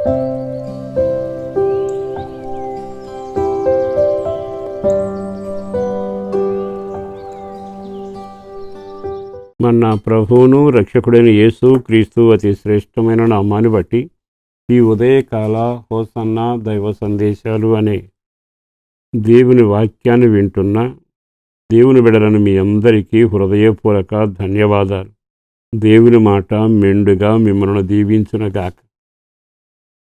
మన ప్రభువును రక్షకుడైన యేసు క్రీస్తు అతి శ్రేష్టమైన నామాన్ని బట్టి ఈ ఉదయకాల హోసన్న దైవ సందేశాలు అనే దేవుని వాక్యాన్ని వింటున్న దేవుని బిడ్డలను మీ అందరికీ హృదయపూర్వక ధన్యవాదాలు. దేవుని మాట మెండుగా మిమ్మల్ని దీవించునుగాక.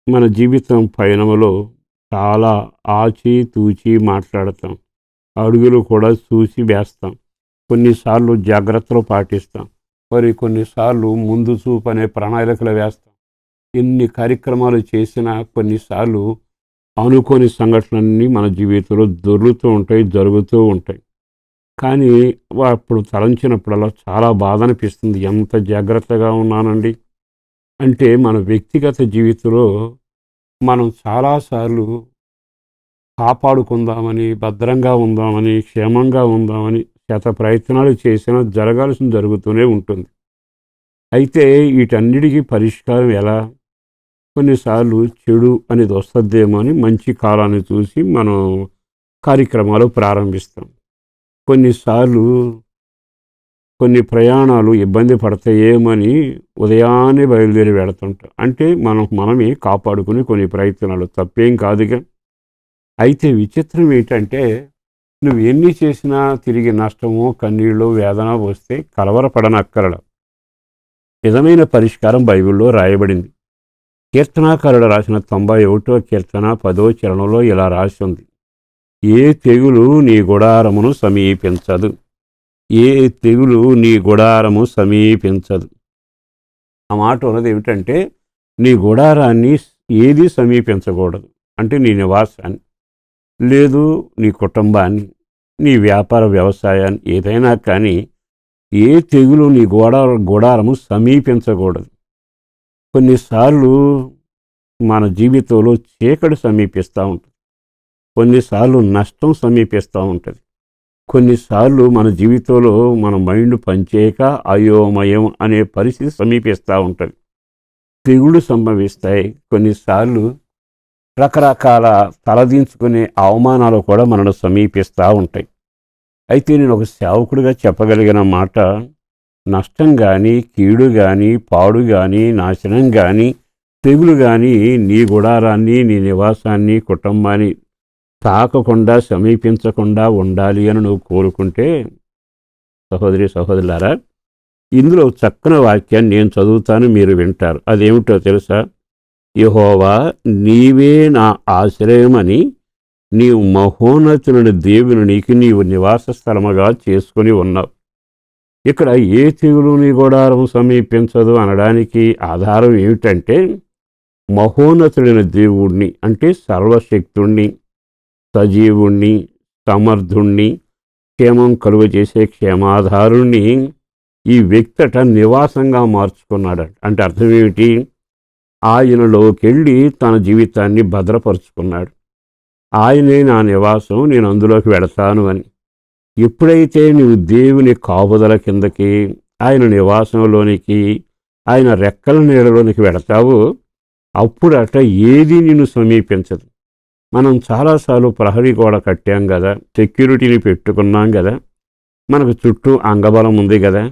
మన జీవితం పయనములో చాలా ఆచి తూచి మాట్లాడతాం, అడుగులు కూడా చూసి వేస్తాం. కొన్నిసార్లు జాగ్రత్తలు పాటిస్తాం, మరి కొన్నిసార్లు ముందు చూపు అనే ప్రణాళికలు వేస్తాం. ఎన్ని కార్యక్రమాలు చేసినా కొన్నిసార్లు అనుకోని సంఘటనలన్నీ మన జీవితంలో దొరుకుతూ ఉంటాయి, జరుగుతూ ఉంటాయి. కానీ అప్పుడు తలంచినప్పుడల్లా చాలా బాధ అనిపిస్తుంది. ఎంత జాగ్రత్తగా ఉన్నానండి అంటే మన వ్యక్తిగత జీవితంలో మనం చాలాసార్లు కాపాడుకుందామని, భద్రంగా ఉందామని, క్షేమంగా ఉందామని శత ప్రయత్నాలు చేసినా జరగాల్సింది జరుగుతూనే ఉంటుంది. అయితే వీటన్నిటికీ పరిష్కారం ఎలా? కొన్నిసార్లు చెడు అనేది వస్తుందేమో అని మంచి కాలాన్ని చూసి మనం కార్యక్రమాలు ప్రారంభిస్తాం. కొన్నిసార్లు కొన్ని ప్రయాణాలు ఇబ్బంది పడతాయేమని ఉదయాన్నే బయలుదేరి వెళుతుంటాం. అంటే మనమే కాపాడుకుని కొన్ని ప్రయత్నాలు, తప్పేం కాదుగా. అయితే విచిత్రం ఏంటంటే నువ్వు ఎన్ని చేసినా తిరిగి నష్టమో, కన్నీళ్ళు, వేదన వస్తే కలవరపడనక్కరల. నిజమైన పరిష్కారం బైబిల్లో రాయబడింది. కీర్తనాకారుడు రాసిన 91వ కీర్తన 10వ చరణంలో ఇలా రాసి ఉంది: ఏ తెగులు నీ గుడారమును సమీపించదు, ఏ తెగులు నీ గుడారము సమీపించదు. ఆ మాట ఉన్నది ఏమిటంటే నీ గుడారాన్ని ఏది సమీపించకూడదు. అంటే నీ నివాసాన్ని, లేదు నీ కుటుంబాన్ని, నీ వ్యాపార వ్యవసాయాన్ని, ఏదైనా కానీ ఏ తెగులు నీ గుడారము సమీపించకూడదు. కొన్నిసార్లు మన జీవితంలో చీకటి సమీపిస్తూ ఉంటుంది, కొన్నిసార్లు నష్టం సమీపిస్తూ ఉంటుంది, కొన్నిసార్లు మన జీవితంలో మన మైండ్ పనిచేయక అయోమయం అనే పరిస్థితి సమీపిస్తూ ఉంటుంది. తెగుళ్ళు సంభవిస్తాయి. కొన్నిసార్లు రకరకాల తలదించుకునే అవమానాలు కూడా మనను సమీపిస్తూ ఉంటాయి. అయితే నేను ఒక సేవకుడిగా చెప్పగలిగిన మాట, నష్టం కానీ, కీడు కానీ, పాడు కానీ, నాశనం కానీ, తెగులు కానీ నీ గుడారాన్ని, నీ నివాసాన్ని, కుటుంబాన్ని తాకకుండా, సమీపించకుండా ఉండాలి అని నువ్వు కోరుకుంటే, సహోదరి సహోదరులారా, ఇందులో చక్కని వాక్యాన్ని నేను చదువుతాను, మీరు వింటారు. అదేమిటో తెలుసా? యెహోవా నీవే నా ఆశ్రయమని నీవు మహోన్నతుని దేవునికి నీవు నివాస స్థలముగా చేసుకుని ఉన్నావు. ఇక్కడ ఏ తెగులు నీ గుడారం సమీపించదు అనడానికి ఆధారం ఏమిటంటే మహోన్నతుడైన దేవుణ్ణి, అంటే సర్వశక్తుణ్ణి, సజీవుణ్ణి, సమర్థుణ్ణి, క్షేమం కలుగజేసే క్షేమాధారుణ్ణి ఈ వ్యక్తట నివాసంగా మార్చుకున్నాడట. అంటే అర్థం ఏమిటి? ఆయనలోకెళ్ళి తన జీవితాన్ని భద్రపరుచుకున్నాడు. ఆయనే నా నివాసం, నేను అందులోకి వెళతాను అని. ఎప్పుడైతే నువ్వు దేవుని కాపుదల కిందకి, ఆయన నివాసంలోనికి, ఆయన రెక్కల నీడలోనికి వెళతావో అప్పుడట ఏది నిన్ను సమీపించదు. మనం చాలాసార్లు ప్రహరీ గోడ కట్టాం కదా, సెక్యూరిటీని పెట్టుకున్నాం కదా, మనకు చుట్టూ అంగబలం ఉంది కదా,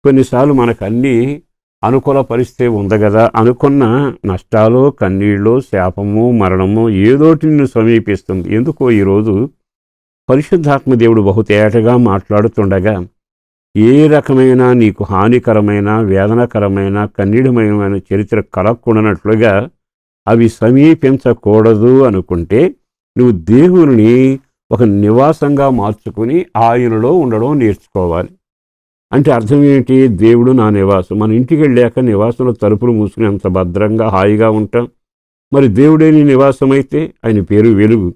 కొన్నిసార్లు మనకు అన్నీ అనుకూల పరిస్థితి ఉంది కదా, అనుకున్న నష్టాలు, కన్నీళ్ళు, శాపము, మరణము ఏదోటి నిన్ను సమీపిస్తుంది. ఎందుకో ఈరోజు పరిశుద్ధాత్మ దేవుడు బహుతేటగా మాట్లాడుతుండగా ఏ రకమైన నీకు హానికరమైన, వేదనకరమైన, కన్నీడమైన చరిత్ర కలగకూడనట్లుగా అవి సమీపించకూడదు అనుకుంటే నువ్వు దేవుని ఒక నివాసంగా మార్చుకుని ఆయనలో ఉండడం నేర్చుకోవాలి. అంటే అర్థం ఏంటి? దేవుడు నా నివాసం. మన ఇంటికి వెళ్ళాక నివాసంలో తలుపులు మూసుకుని ఎంత భద్రంగా హాయిగా ఉంటాం. మరి దేవుడే నీ నివాసం అయితే ఆయన పేరు వెలుగు,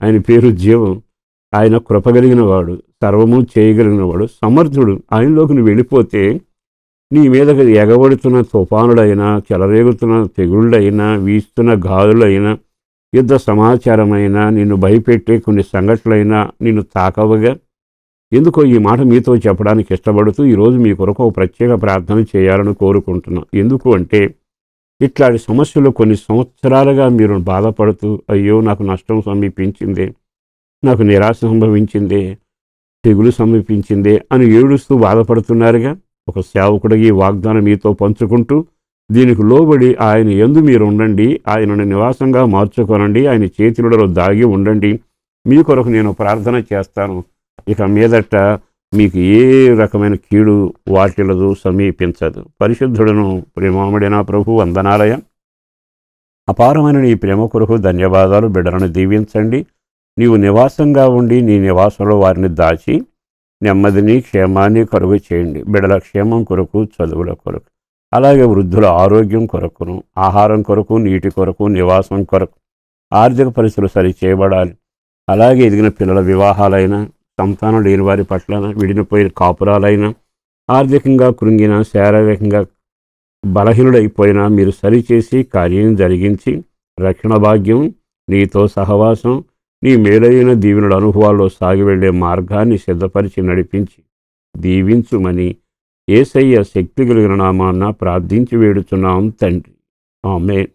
ఆయన పేరు జీవం, ఆయన కృపగలిగిన వాడు, సర్వము చేయగలిగిన వాడు, సమర్థుడు. ఆయనలోకి నువ్వు వెళ్ళిపోతే నీ మీదకి ఎగబడుతున్న తుఫానులైనా, చెలరేగుతున్న తెగుళ్ళైనా, వీస్తున్న గాలులైనా, యుద్ధ సమాచారమైనా, నిన్ను భయపెట్టే కొన్ని సంఘటనలైనా నిన్ను తాకవగా. ఎందుకో ఈ మాట మీతో చెప్పడానికి ఇష్టపడుతూ ఈరోజు మీ కొరకు ఒక ప్రత్యేక ప్రార్థన చేయాలని కోరుకుంటున్నాను. ఎందుకు అంటే ఇట్లాంటి సమస్యలు కొన్ని సంవత్సరాలుగా మీరు బాధపడుతూ, అయ్యో నాకు నష్టం సమీపించిందే, నాకు నిరాశ సంభవించిందే, తెగులు సమీపించిందే అని ఏడుస్తూ బాధపడుతున్నారుగా. ఒక సేవకుడికి ఈ వాగ్దానం మీతో పంచుకుంటూ, దీనికి లోబడి ఆయన యందు మీరు ఉండండి, ఆయనను నివాసంగా మార్చుకోనండి, ఆయన చేతులలో దాగి ఉండండి. మీ కొరకు నేను ప్రార్థన చేస్తాను. ఇక మీదట మీకు ఏ రకమైన కీడు వాటిల్లదు, సమీపించదు. పరిశుద్ధుడను ప్రేమామడిన ప్రభు వందనాలయ. అపారమైన నీ ప్రేమ కొరకు ధన్యవాదాలు. బిడ్డలను దీవించండి. నీవు నివాసంగా ఉండి నీ నివాసంలో వారిని దాచి నెమ్మదిని క్షేమాన్ని కలుగు చేయండి. బిడ్డల క్షేమం కొరకు, చదువుల కొరకు, అలాగే వృద్ధుల ఆరోగ్యం కొరకును, ఆహారం కొరకు, నీటి కొరకు, నివాసం కొరకు, ఆర్థిక పరిస్థితులు సరి చేయబడాలి. అలాగే ఎదిగిన పిల్లల వివాహాలైనా, సంతానం లేని వారి పట్ల, విడినపోయిన కాపురాలైనా, ఆర్థికంగా కృంగిన, శారీరకంగా బలహీనుడైపోయినా మీరు సరిచేసి కార్యం జరిగించి రక్షణ భాగ్యం, నీతో సహవాసం, నీ మేలైన దీవెనల అనుభవాల్లో సాగి వెళ్లే మార్గాన్ని సిద్ధపరిచి నడిపించి దీవించుమని యేసయ్య శక్తి కలిగిన నామాన్న ప్రార్థించి వేడుచున్నాం తండ్రి. ఆమేన్.